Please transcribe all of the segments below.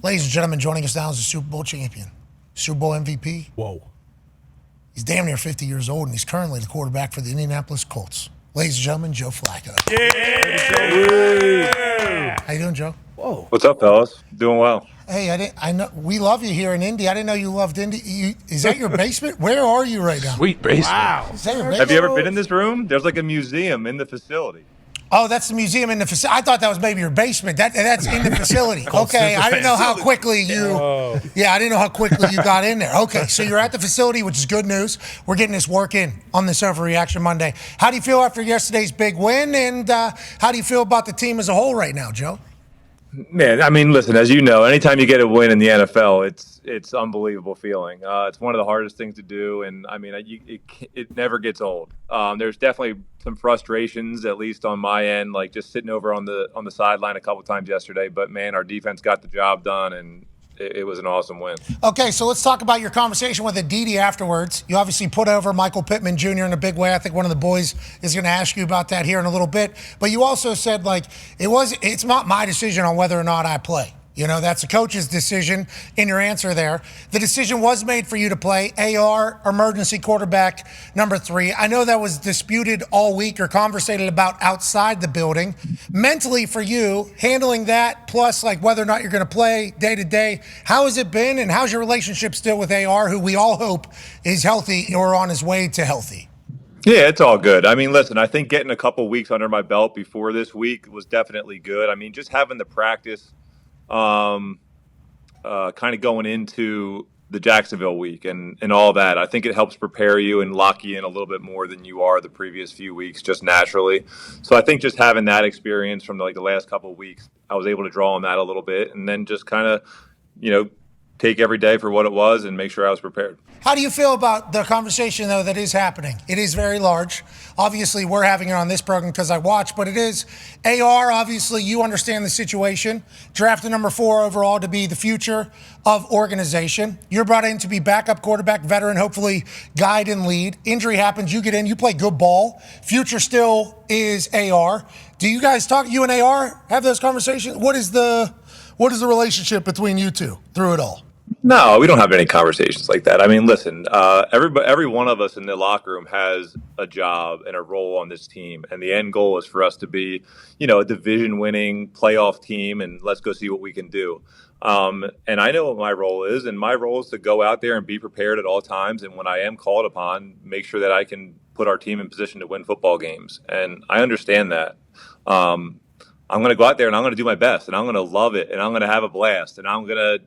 Ladies and gentlemen, joining us now is the Super Bowl champion, Super Bowl MVP. Whoa. He's damn near 50 years old, and he's currently the quarterback for the Indianapolis Colts. Ladies and gentlemen, Joe Flacco. Yeah. How you doing, Joe? Whoa. What's up, fellas? Doing well. Hey, I know we love you here in Indy. I didn't know you loved Indy. Is that your basement? Where are you right now? Sweet basement. Wow. Is that your basement? Have you ever been in this room? There's like a museum in the facility. Oh, that's the museum in the facility. I thought that was maybe your basement. That's in the facility. Okay, I didn't know how quickly you. Yeah, I didn't know how quickly you got in there. Okay, so you're at the facility, which is good news. We're getting this work in on this Overreaction Monday. How do you feel after yesterday's big win, and how do you feel about the team as a whole right now, Joe? Man, I mean, listen, as you know, anytime you get a win in the NFL, it's unbelievable feeling. It's one of the hardest things to do, and I mean, it never gets old. There's definitely some frustrations, at least on my end, like just sitting over on the sideline a couple times yesterday. But man, our defense got the job done, and it was an awesome win. Okay, so let's talk about your conversation with Aditi afterwards. You obviously put over Michael Pittman Jr. in a big way. I think one of the boys is going to ask you about that here in a little bit. But you also said, like, it's not my decision on whether or not I play. You know, that's a coach's decision in your answer there. The decision was made for you to play AR, emergency quarterback number 3. I know that was disputed all week or conversated about outside the building. Mentally for you, handling that plus like whether or not you're going to play day to day, how has it been and how's your relationship still with AR, who we all hope is healthy or on his way to healthy? Yeah, it's all good. I mean, listen, I think getting a couple weeks under my belt before this week was definitely good. I mean, just having the practice kind of going into the Jacksonville week and all that. I think it helps prepare you and lock you in a little bit more than you are the previous few weeks, just naturally. So I think just having that experience from the last couple of weeks, I was able to draw on that a little bit and then just kind of, take every day for what it was and make sure I was prepared. How do you feel about the conversation, though, that is happening? It is very large. Obviously, we're having it on this program because I watch, but it is AR. Obviously, you understand the situation. Drafted number 4 overall to be the future of organization. You're brought in to be backup quarterback, veteran, hopefully guide and lead. Injury happens, you get in, you play good ball. Future still is AR. Do you guys talk, you and AR, have those conversations? What is the relationship between you two through it all? No, we don't have any conversations like that. I mean, listen, every one of us in the locker room has a job and a role on this team. And the end goal is for us to be, a division-winning playoff team, and let's go see what we can do. And I know what my role is, and my role is to go out there and be prepared at all times. And when I am called upon, make sure that I can put our team in position to win football games. And I understand that. I'm going to go out there and I'm going to do my best, and I'm going to love it, and I'm going to have a blast, and I'm going to,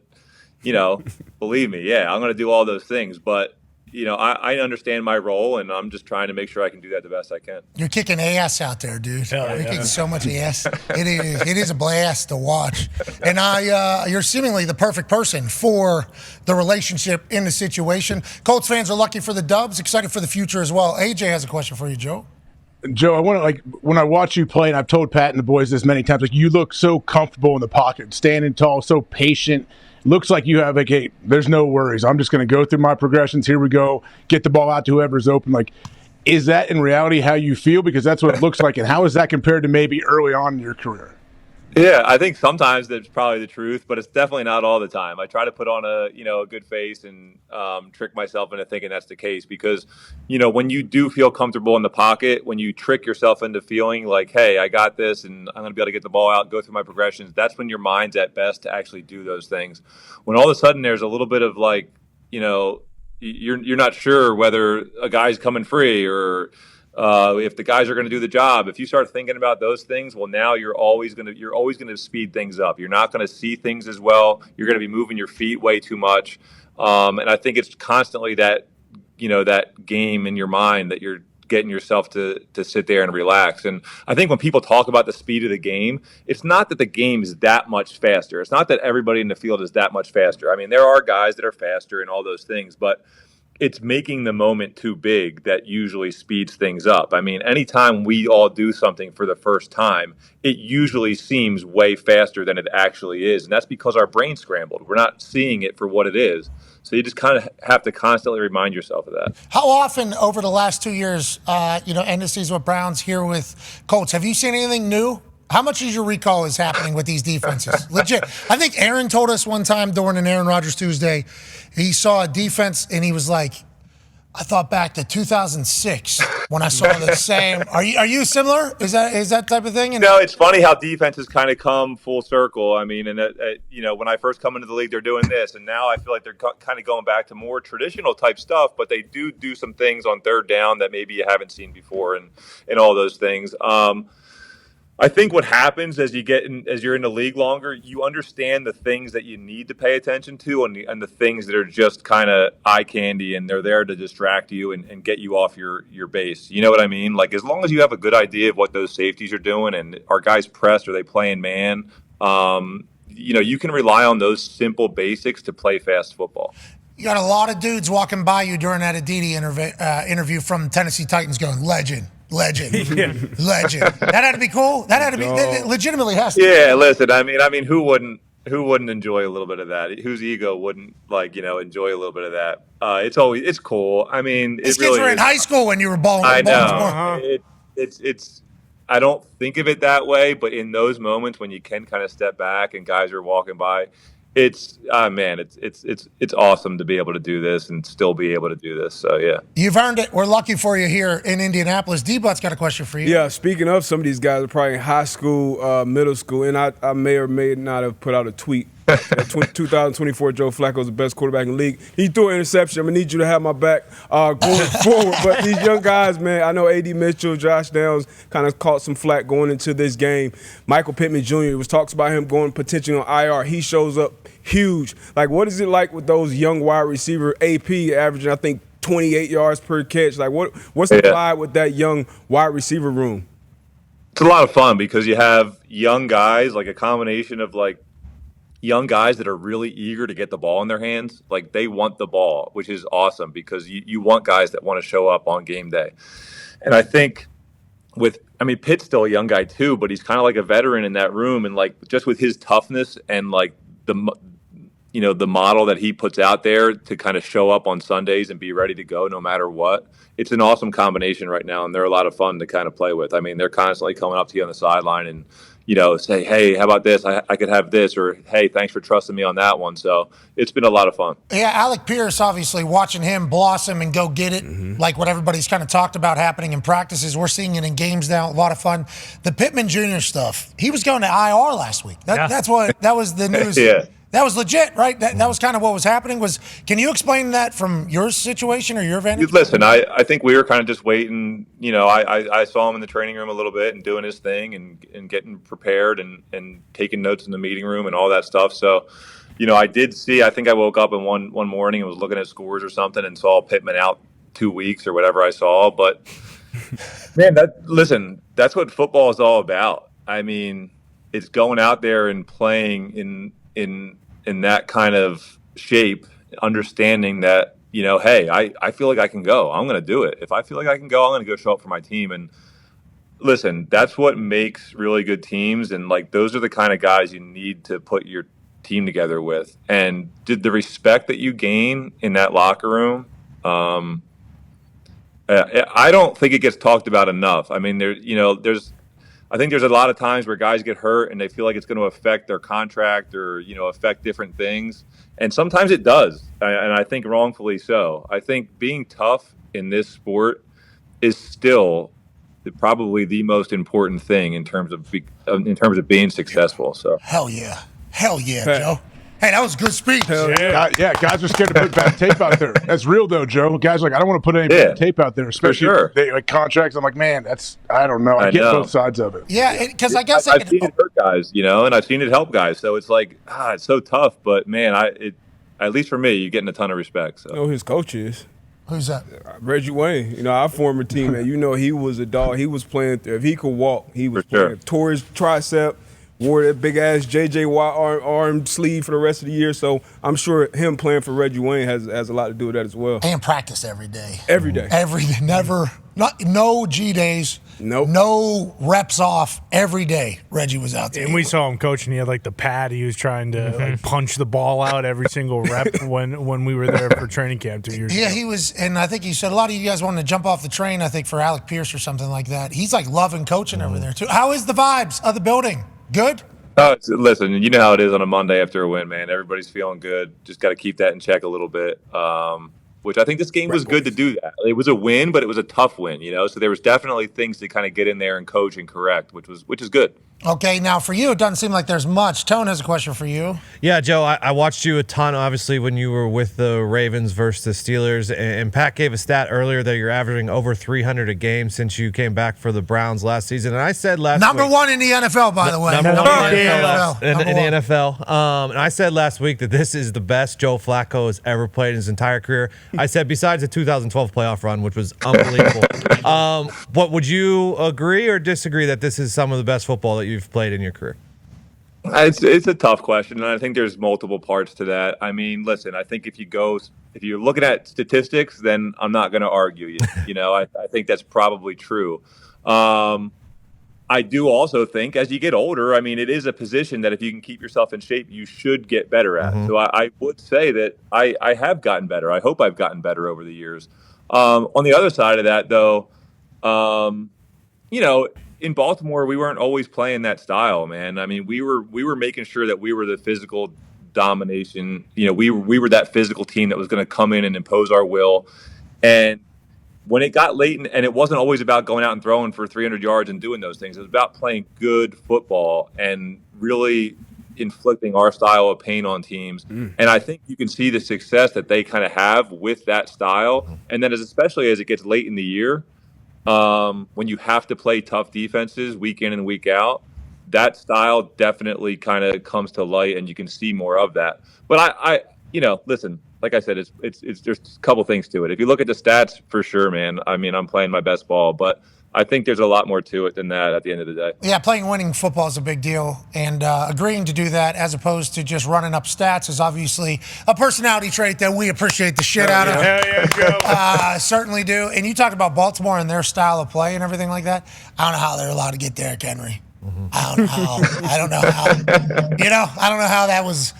believe me, yeah, I'm going to do all those things. But, I understand my role, and I'm just trying to make sure I can do that the best I can. You're kicking ass out there, dude. You're kicking so much ass. It is a blast to watch. And you're seemingly the perfect person for the relationship in the situation. Colts fans are lucky for the dubs, excited for the future as well. AJ has a question for you, Joe. Joe, I want to, when I watch you play, and I've told Pat and the boys this many times, you look so comfortable in the pocket, standing tall, so patient. Looks like you have, hey, there's no worries. I'm just going to go through my progressions. Here we go. Get the ball out to whoever's open. Is that in reality how you feel? Because that's what it looks like. And how is that compared to maybe early on in your career? Yeah, I think sometimes that's probably the truth, but it's definitely not all the time. I try to put on a good face and trick myself into thinking that's the case because, when you do feel comfortable in the pocket, when you trick yourself into feeling like, hey, I got this and I'm going to be able to get the ball out, go through my progressions, that's when your mind's at best to actually do those things. When all of a sudden there's a little bit of you're not sure whether a guy's coming free or if the guys are going to do the job. If you start thinking about those things, well, now you're always going to speed things up. You're not going to see things as well. You're going to be moving your feet way too much. And I think it's constantly that game in your mind that you're getting yourself to sit there and relax. And I think when people talk about the speed of the game, it's not that the game is that much faster. It's not that everybody in the field is that much faster. I mean, there are guys that are faster and all those things, but it's making the moment too big that usually speeds things up. I mean, anytime we all do something for the first time, it usually seems way faster than it actually is. And that's because our brain's scrambled. We're not seeing it for what it is. So you just kind of have to constantly remind yourself of that. How often over the last 2 years, end of season with Browns, here with Colts, have you seen anything new How much is your recall is happening with these defenses? Legit. I think Aaron told us one time during an Aaron Rodgers Tuesday, he saw a defense and he was like, I thought back to 2006 when I saw the same. Are you similar? Is that type of thing? And it's funny how defenses kind of come full circle. I mean, and when I first come into the league, they're doing this, and now I feel like they're kind of going back to more traditional type stuff. But they do some things on third down that maybe you haven't seen before, and all those things. I think what happens as you're in the league longer, you understand the things that you need to pay attention to and the things that are just kind of eye candy and they're there to distract you and get you off your base. You know what I mean? Like, as long as you have a good idea of what those safeties are doing and are guys pressed, are they playing man, you can rely on those simple basics to play fast football. You got a lot of dudes walking by you during that Aditi interview from Tennessee Titans going, legend. Legend. That had to be cool. That had to be that legitimately has to. Yeah, listen. I mean, who wouldn't enjoy a little bit of that? Whose ego wouldn't enjoy a little bit of that? It's cool. I mean, these kids were in high school when you were balling. I know. It's. I don't think of it that way, but in those moments when you can kind of step back and guys are walking by, it's awesome to be able to do this and still be able to do this. So yeah, you've earned it. We're lucky for you here in Indianapolis. D-But's got a question for you. Yeah, speaking of, some of these guys are probably in high school, middle school, and I may or may not have put out a tweet. 2024 Joe Flacco is the best quarterback in the league. He threw an interception. I'm gonna need you to have my back going forward. But these young guys, man, I know A.D. Mitchell, Josh Downs kind of caught some flack going into this game. Michael Pittman Jr. It was talks about him going potentially on IR. He shows up huge. Like, what is it like with those young wide receiver? AP averaging, I think, 28 yards per catch. Like, what's the vibe with that young wide receiver room? It's a lot of fun because you have young guys, like a combination of like young guys that are really eager to get the ball in their hands. Like, they want the ball, which is awesome because you want guys that want to show up on game day. And I think Pitt's still a young guy too, but he's kind of like a veteran in that room. And like, just with his toughness and like the model that he puts out there to kind of show up on Sundays and be ready to go no matter what, it's an awesome combination right now. And they're a lot of fun to kind of play with. I mean, they're constantly coming up to you on the sideline and, say, hey, how about this? I could have this, or hey, thanks for trusting me on that one. So it's been a lot of fun. Yeah, Alec Pierce, obviously, watching him blossom and go get it, like what everybody's kind of talked about happening in practices. We're seeing it in games now. A lot of fun. The Pittman Jr. stuff, he was going to IR last week. That was the news. Yeah. That was legit, right? That was kind of what was happening. Can you explain that from your situation or your vantage? Listen, I think we were kind of just waiting. I saw him in the training room a little bit and doing his thing and getting prepared and taking notes in the meeting room and all that stuff. So, I did see. I think I woke up in one morning and was looking at scores or something and saw Pittman out 2 weeks or whatever I saw. But man, that's what football is all about. I mean, it's going out there and playing in that kind of shape, understanding that, hey, I feel like I can go. I'm going to do it. If I feel like I can go, I'm going to go show up for my team. And listen, that's what makes really good teams. And like, those are the kind of guys you need to put your team together with. And did the respect that you gain in that locker room, I don't think it gets talked about enough. I mean, I think there's a lot of times where guys get hurt and they feel like it's going to affect their contract or, affect different things. And sometimes it does. And I think wrongfully so. I think being tough in this sport is still probably the most important thing in terms of being successful. So hell yeah, Joe. Hey, that was a good speech. Yeah, guys are scared to put bad tape out there. That's real, though, Joe. Guys are like, I don't want to put any bad tape out there, especially if they like contracts. I'm like, man, I don't know. I get both sides of it. Yeah, because I guess I've seen it hurt guys, and I've seen it help guys. So it's like, it's so tough. But, man, at least for me, you're getting a ton of respect. So. You know who his coach is? Who's that? Reggie Wayne. Our former teammate. He was a dog. He was playing. If he could walk, he was playing. Sure. Tore his tricep. wore that big-ass J.J. Watt arm sleeve for the rest of the year. So I'm sure him playing for Reggie Wayne has a lot to do with that as well. And practice every day. Every day. Every day. Never. No G days. Nope. No reps off. Every day Reggie was out there. And we saw him coaching. He had like the pad. He was trying to like punch the ball out every single rep when we were there for training camp 2 years ago. Yeah, he was. And I think he said a lot of you guys wanted to jump off the train, I think, for Alec Pierce or something like that. He's like loving coaching over there, too. How is the vibes of the building? Good? Listen, you know how it is on a Monday after a win, man. Everybody's feeling good. Just got to keep that in check a little bit. Which I think this game was good to do that. It was a win, but it was a tough win, So there was definitely things to kind of get in there and coach and correct, which is good. Okay, now for you, it doesn't seem like there's much. Tone has a question for you. Yeah, Joe, I watched you a ton, obviously, when you were with the Ravens versus the Steelers. And Pat gave a stat earlier that you're averaging over 300 a game since you came back for the Browns last season. And I said last Number week, one in the NFL, by the way. Number one in the NFL. in the NFL. And I said last week that this is the best Joe Flacco has ever played in his entire career. I said besides the 2012 playoff run, which was unbelievable. What would you agree or disagree that this is some of the best football that you've played in your career? It's a tough question, and I think there's multiple parts to that. I mean, listen, I think if you're looking at statistics, then I'm not going to argue you. I think that's probably true. I do also think as you get older, I mean, it is a position that if you can keep yourself in shape, you should get better at. So I would say that I have gotten better. I hope I've gotten better over the years. On the other side of that, though, in Baltimore, we weren't always playing that style, man. I mean, we were making sure that we were the physical domination. We were that physical team that was going to come in and impose our will. And when it got late, and it wasn't always about going out and throwing for 300 yards and doing those things. It was about playing good football and really inflicting our style of pain on teams. And I think you can see the success that they kind of have with that style. And then especially as it gets late in the year, when you have to play tough defenses week in and week out, that style definitely kind of comes to light, and you can see more of that. But I listen, like I said, it's there's a couple things to it. If you look at the stats, for sure, man. I mean, I'm playing my best ball, but I think there's a lot more to it than that at the end of the day. Yeah, playing winning football is a big deal, and agreeing to do that as opposed to just running up stats is obviously a personality trait that we appreciate the shit out of. Hell yeah, Joe. Certainly do. And you talked about Baltimore and their style of play and everything like that. I don't know how they're allowed to get Derrick Henry. I don't know how. I don't know how that was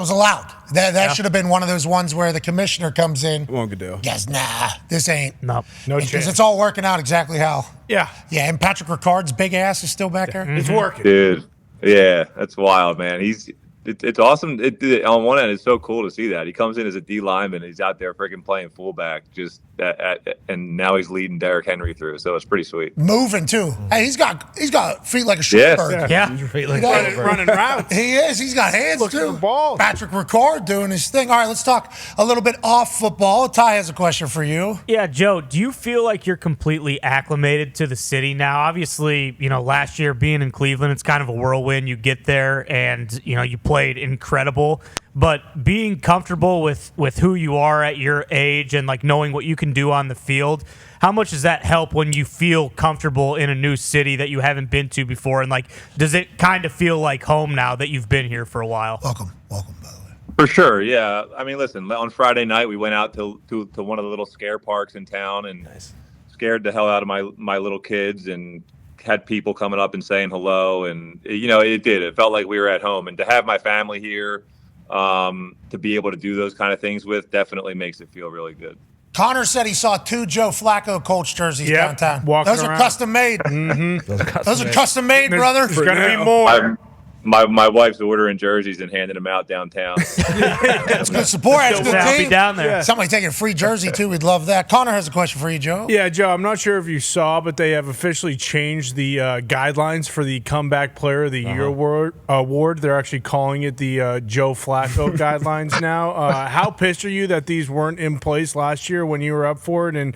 allowed. That should have been one of those ones where the commissioner comes in. Come on, Goodell. Yes, nah, this ain't. No chance. Because it's all working out exactly how. Yeah. Yeah, and Patrick Ricard's big ass is still back there. It's working. Dude, yeah, that's wild, man. It's awesome. On one end, it's so cool to see that. He comes in as a D lineman. He's out there freaking playing fullback, and now he's leading Derrick Henry through. So it's pretty sweet. Moving too. Hey, he's got feet like a shortbird. Yeah. Running routes. He is. He's got hands Looking too. at the ball. Patrick Ricard doing his thing. All right, let's talk a little bit off football. Ty has a question for you. Yeah, Joe, do you feel like you're completely acclimated to the city now? Obviously, last year being in Cleveland, it's kind of a whirlwind. You get there and, you played incredible. But being comfortable with who you are at your age and like knowing what you can do on the field, how much does that help when you feel comfortable in a new city that you haven't been to before? And like, does it kind of feel like home now that you've been here for a while? Welcome, by the way. For sure, yeah. I mean, listen, on Friday night we went out to one of the little scare parks in town and scared the hell out of my little kids and had people coming up and saying hello, and it felt like we were at home. And to have my family here, to be able to do those kind of things with, definitely makes it feel really good. Connor said he saw 2 Joe Flacco Colts jerseys downtown. Those are custom made. Those are custom made, brother. There's going to be more. My wife's ordering jerseys and handing them out downtown. That's good support. That's good I'll team. be down there. Yeah. Somebody taking a free jersey, too. We'd love that. Connor has a question for you, Joe. Yeah, Joe, I'm not sure if you saw, but they have officially changed the guidelines for the Comeback Player of the Year award. They're actually calling it the Joe Flacco guidelines now. How pissed are you that these weren't in place last year when you were up for it? And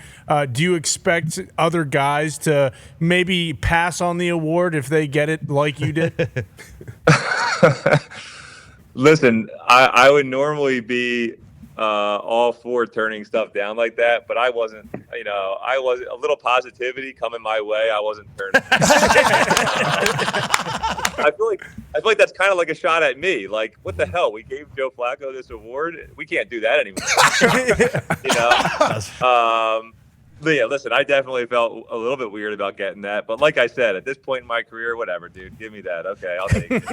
do you expect other guys to maybe pass on the award if they get it like you did? Listen, I would normally be all for turning stuff down like that, but I wasn't. I was a little positivity coming my way. I wasn't turning. feel like that's kind of like a shot at me. Like, what the hell? We gave Joe Flacco this award. We can't do that anymore. But yeah, listen, I definitely felt a little bit weird about getting that. But like I said, at this point in my career, whatever, dude, give me that. Okay, I'll take it.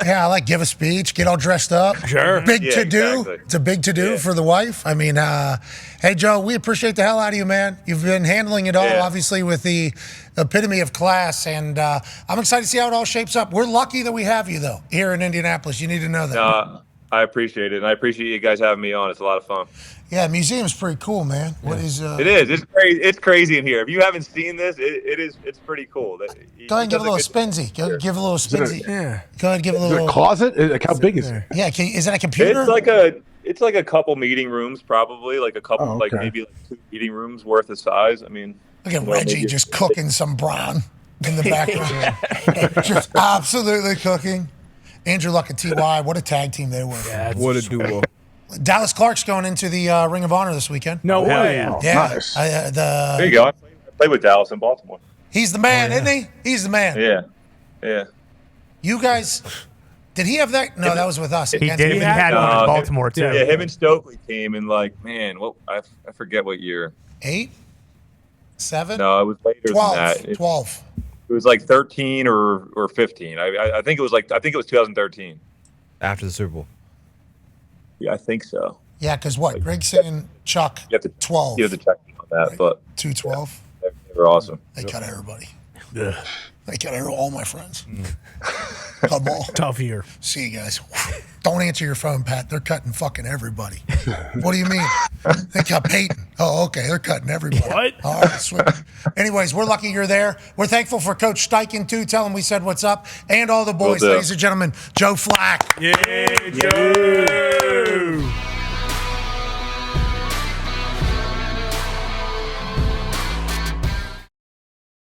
Yeah, I like give a speech, get all dressed up. Sure. Big Yeah, to-do. exactly. It's a big to-do for the wife. I mean, hey, Joe, we appreciate the hell out of you, man. You've been handling it all, obviously, with the epitome of class. And I'm excited to see how it all shapes up. We're lucky that we have you, though, here in Indianapolis. You need to know that. I appreciate it, and I appreciate you guys having me on. It's a lot of fun. Yeah, museum's pretty cool, man. What is? It is. It's crazy. It's crazy in here. If you haven't seen this, it is. It's pretty cool. Go ahead and give a little spinsy. Go give a little spinsy. Yeah. Go ahead and give a Is it little. a closet? Like, how big is it? Yeah, is that a computer? It's like a couple meeting rooms, probably like a couple, like maybe like 2 meeting rooms worth of size. I mean, Look at Reggie just cooking some brawn in the background. Just absolutely cooking. Andrew Luck and T.Y., what a tag team they were. Yeah, what a duo. Dallas Clark's going into the Ring of Honor this weekend. No way. Oh, Yeah. nice. there you go. I played with Dallas in Baltimore. He's the man, isn't he? He's the man. Yeah. You guys, did he have that? No, that was with us. He Against did. me. He had one in Baltimore, too. Yeah, him and Stokely came in like, man, what I forget what year. 8? 7? No, it was later 12. than that. 12. It was like 13 or 15. I think it was 2013. After the Super Bowl. Yeah, I think so. Yeah, because what? Grigson, Chuck, You have to 12. You have to check on that, but 212. they were awesome. They cut everybody. Yeah. They cut all my friends. Cut them all. Tough year. See you guys. Don't answer your phone, Pat. They're cutting fucking everybody. What do you mean? They cut Peyton. Oh, okay. They're cutting everybody. What? All right, sweet. Anyways, we're lucky you're there. We're thankful for Coach Steichen, too. Tell him we said what's up. And all the boys, Will do. ladies and gentlemen, Joe Flack. Yeah, Joe.